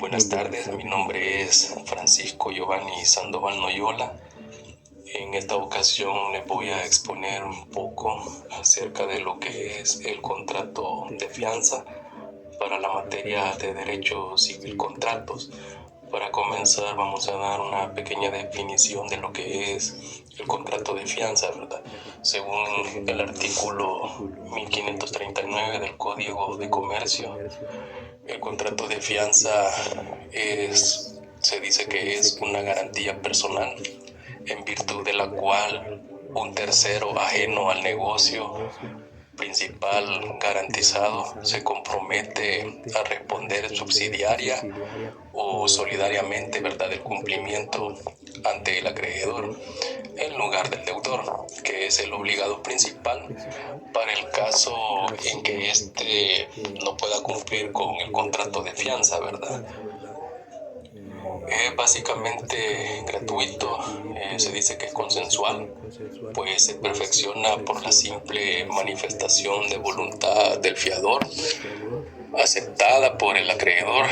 Buenas tardes, mi nombre es Francisco Giovanni Sandoval Noyola. En esta ocasión les voy a exponer un poco acerca de lo que es el contrato de fianza para la materia de Derecho Civil Contratos. Para comenzar vamos a dar una pequeña definición de lo que es el contrato de fianza, ¿verdad? Según el artículo 1539 del Código de Comercio, el contrato de fianza se dice que es una garantía personal en virtud de la cual un tercero ajeno al negocio principal garantizado se compromete a responder subsidiaria o solidariamente, ¿verdad?, del cumplimiento ante el acreedor en lugar del deudor, que es el obligado principal para el caso en que éste no pueda cumplir con el contrato de fianza, ¿verdad? Es básicamente gratuito, se dice que es consensual, pues se perfecciona por la simple manifestación de voluntad del fiador, aceptada por el acreedor,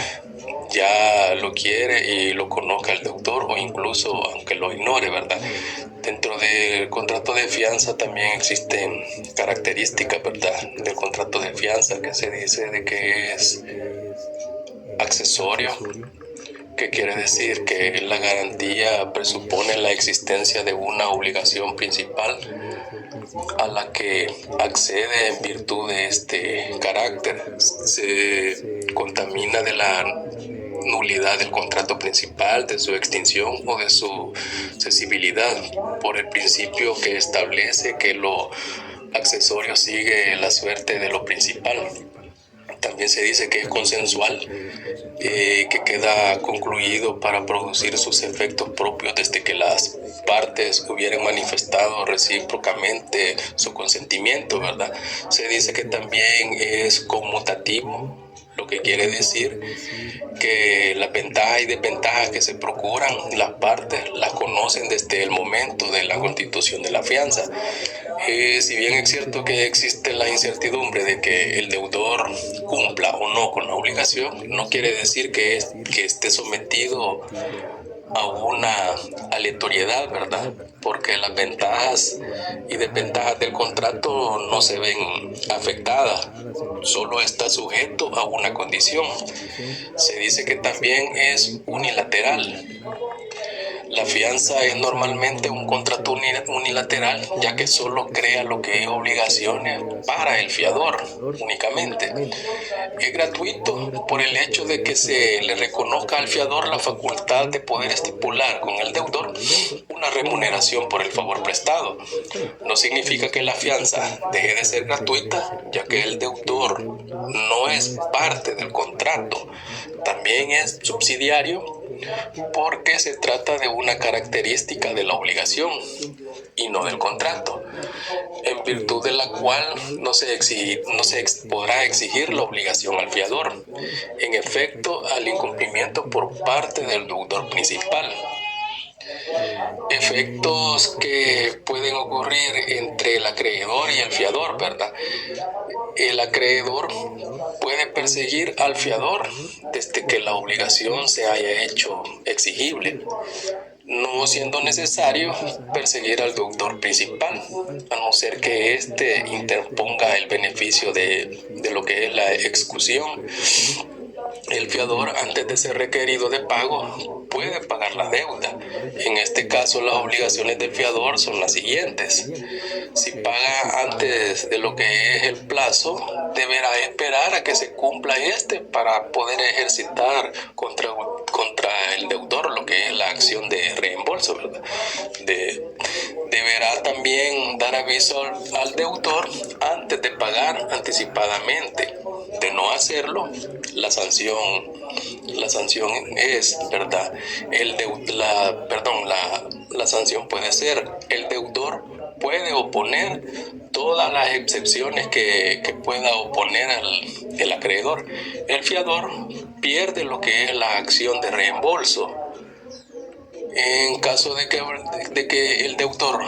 ya lo quiere y lo conozca el deudor o incluso aunque lo ignore, ¿verdad? Dentro del contrato de fianza también existen características, ¿verdad?, del contrato de fianza, que se dice de que es accesorio, que quiere decir que la garantía presupone la existencia de una obligación principal a la que accede en virtud de este carácter. Se contamina de la nulidad del contrato principal, de su extinción o de su cesibilidad por el principio que establece que lo accesorio sigue la suerte de lo principal. También se dice que es consensual, que queda concluido para producir sus efectos propios desde que las partes hubieran manifestado recíprocamente su consentimiento, ¿verdad? Se dice que también es conmutativo, lo que quiere decir que las ventajas y desventajas que se procuran las partes las conocen desde el momento de la constitución de la fianza. Si bien es cierto que existe la incertidumbre de que el deudor cumpla o no con la obligación, no quiere decir que esté sometido a una aleatoriedad, ¿verdad? Porque las ventajas y desventajas del contrato no se ven afectadas, solo está sujeto a una condición. Se dice que también es unilateral. La fianza es normalmente un contrato unilateral, ya que solo crea lo que es obligaciones para el fiador únicamente. Es gratuito por el hecho de que se le reconozca al fiador la facultad de poder estipular con el deudor una remuneración por el favor prestado. No significa que la fianza deje de ser gratuita, ya que el deudor no es parte del contrato. También es subsidiario porque se trata de una característica de la obligación y no del contrato, en virtud de la cual no se podrá exigir la obligación al fiador, en efecto, al incumplimiento por parte del deudor principal. Efectos que pueden ocurrir entre el acreedor y el fiador, ¿verdad? El acreedor puede perseguir al fiador desde que la obligación se haya hecho exigible, no siendo necesario perseguir al deudor principal, a no ser que éste interponga el beneficio de lo que es la execución. El fiador, antes de ser requerido de pago, puede pagar la deuda. En este caso, las obligaciones del fiador son las siguientes. Si paga antes de lo que es el plazo, deberá esperar a que se cumpla este para poder ejercitar contra el deudor lo que es la acción de reembolso, ¿verdad? Deberá también dar aviso al deudor antes de pagar anticipadamente. De no hacerlo, la sanción es, ¿verdad? La sanción puede ser: el deudor puede oponer todas las excepciones que pueda oponer el acreedor. El fiador pierde lo que es la acción de reembolso. En caso de que el deudor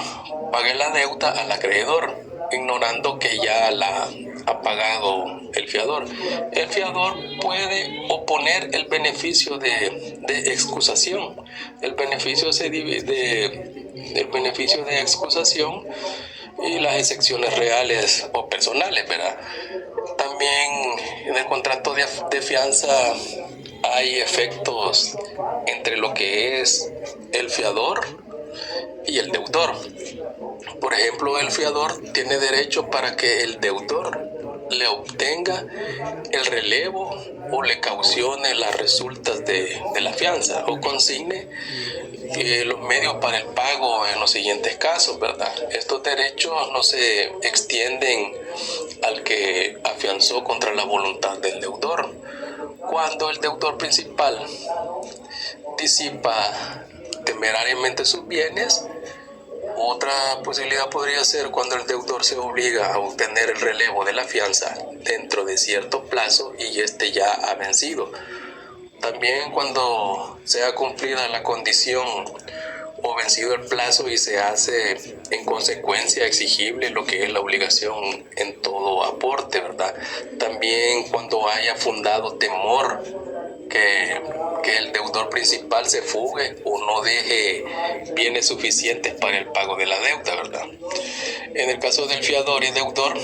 pague la deuda al acreedor, ignorando que ya la ha pagado el fiador. El fiador puede oponer el beneficio de excusación. El beneficio se divide el beneficio de excusación y las excepciones reales o personales, ¿verdad? También en el contrato de fianza hay efectos entre lo que es el fiador y el deudor. Por ejemplo, el fiador tiene derecho para que el deudor le obtenga el relevo o le caucione las resultas de la fianza o consigne los medios para el pago en los siguientes casos, ¿verdad? Estos derechos no se extienden al que afianzó contra la voluntad del deudor. Cuando el deudor principal disipa temerariamente sus bienes, otra posibilidad podría ser cuando el deudor se obliga a obtener el relevo de la fianza dentro de cierto plazo y este ya ha vencido. También cuando sea cumplida la condición o vencido el plazo y se hace en consecuencia exigible lo que es la obligación en todo aporte, ¿verdad? También cuando haya fundado temor que el deudor principal se fugue o no deje bienes suficientes para el pago de la deuda, ¿verdad? En el caso del fiador y deudor,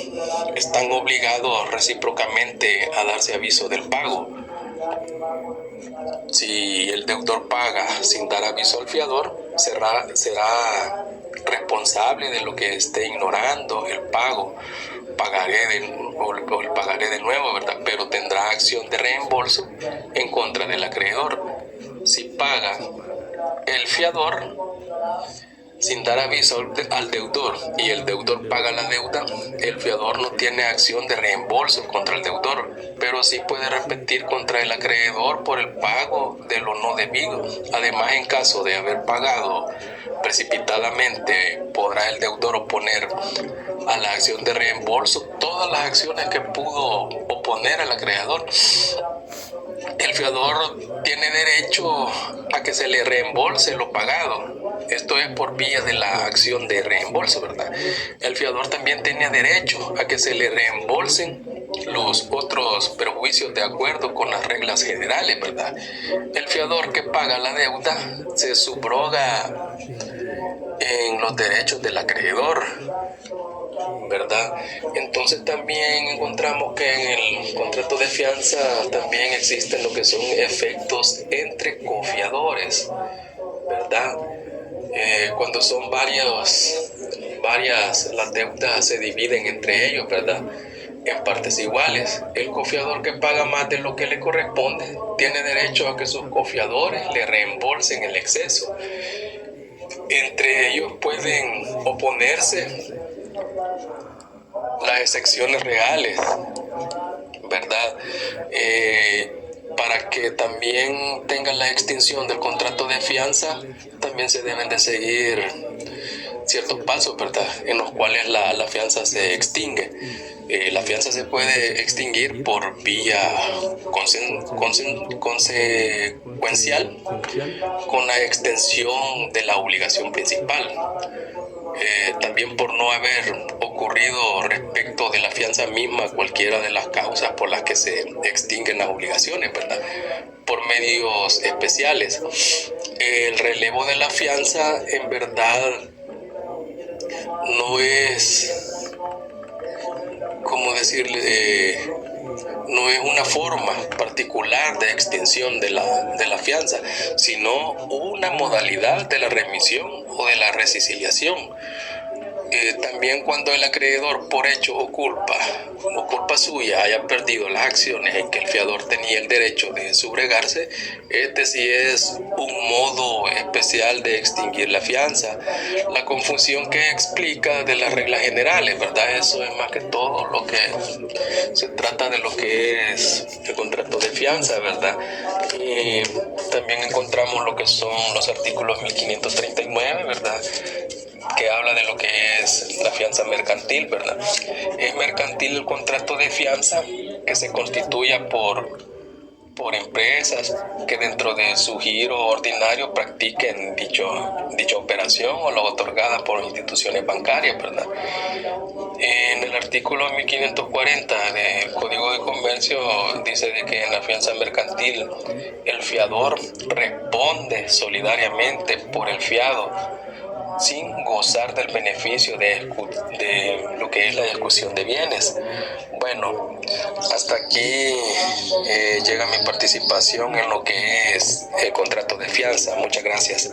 están obligados recíprocamente a darse aviso del pago. Si el deudor paga sin dar aviso al fiador, será responsable de lo que esté ignorando el pago. El pagaré de nuevo, ¿verdad? Pero tendrá acción de reembolso en contra del acreedor. Si paga el fiador sin dar aviso al deudor y el deudor paga la deuda, el fiador no tiene acción de reembolso contra el deudor, pero sí puede repetir contra el acreedor por el pago de lo no debido. Además, en caso de haber pagado precipitadamente, podrá el deudor oponer a la acción de reembolso todas las acciones que pudo oponer al acreedor. El fiador tiene derecho a que se le reembolse lo pagado. Esto es por vía de la acción de reembolso, ¿verdad? El fiador también tiene derecho a que se le reembolsen los otros perjuicios de acuerdo con las reglas generales, ¿verdad? El fiador que paga la deuda se subroga en los derechos del acreedor, ¿verdad? Entonces también encontramos que en el contrato de fianza también existen lo que son efectos entre cofiadores, ¿verdad? Cuando son varias, las deudas se dividen entre ellos, ¿verdad? En partes iguales. El cofiador que paga más de lo que le corresponde tiene derecho a que sus cofiadores le reembolsen el exceso. Entre ellos pueden oponerse las excepciones reales, ¿verdad? Para que también tengan la extinción del contrato de fianza, también se deben de seguir ciertos pasos, ¿verdad? En los cuales la fianza se extingue. La fianza se puede extinguir por vía consecuencial con la extensión de la obligación principal. También por no haber ocurrido respecto de la fianza misma cualquiera de las causas por las que se extinguen las obligaciones, ¿verdad? Por medios especiales. El relevo de la fianza en verdad no es, ¿cómo decirle? No es una forma particular de extinción de la fianza, sino una modalidad de la remisión o de la resciliación. También cuando el acreedor por hecho o culpa suya haya perdido las acciones en que el fiador tenía el derecho de subrogarse, este sí es un modo especial de extinguir la fianza. La confusión que explica de las reglas generales, ¿verdad? Eso es más que todo lo que se trata de lo que es el contrato de fianza, ¿verdad? Y también encontramos lo que son los artículos 1539, ¿verdad? Que habla de lo que es la fianza mercantil, ¿verdad? Es mercantil el contrato de fianza que se constituya por por empresas que dentro de su giro ordinario practiquen dicha operación o la otorgada por instituciones bancarias, ¿verdad? En el artículo 1540 del Código de Comercio dice de que en la fianza mercantil el fiador responde solidariamente por el fiado sin gozar del beneficio de lo que es la ejecución de bienes. Bueno, hasta aquí llega mi participación en lo que es el contrato de fianza. Muchas gracias.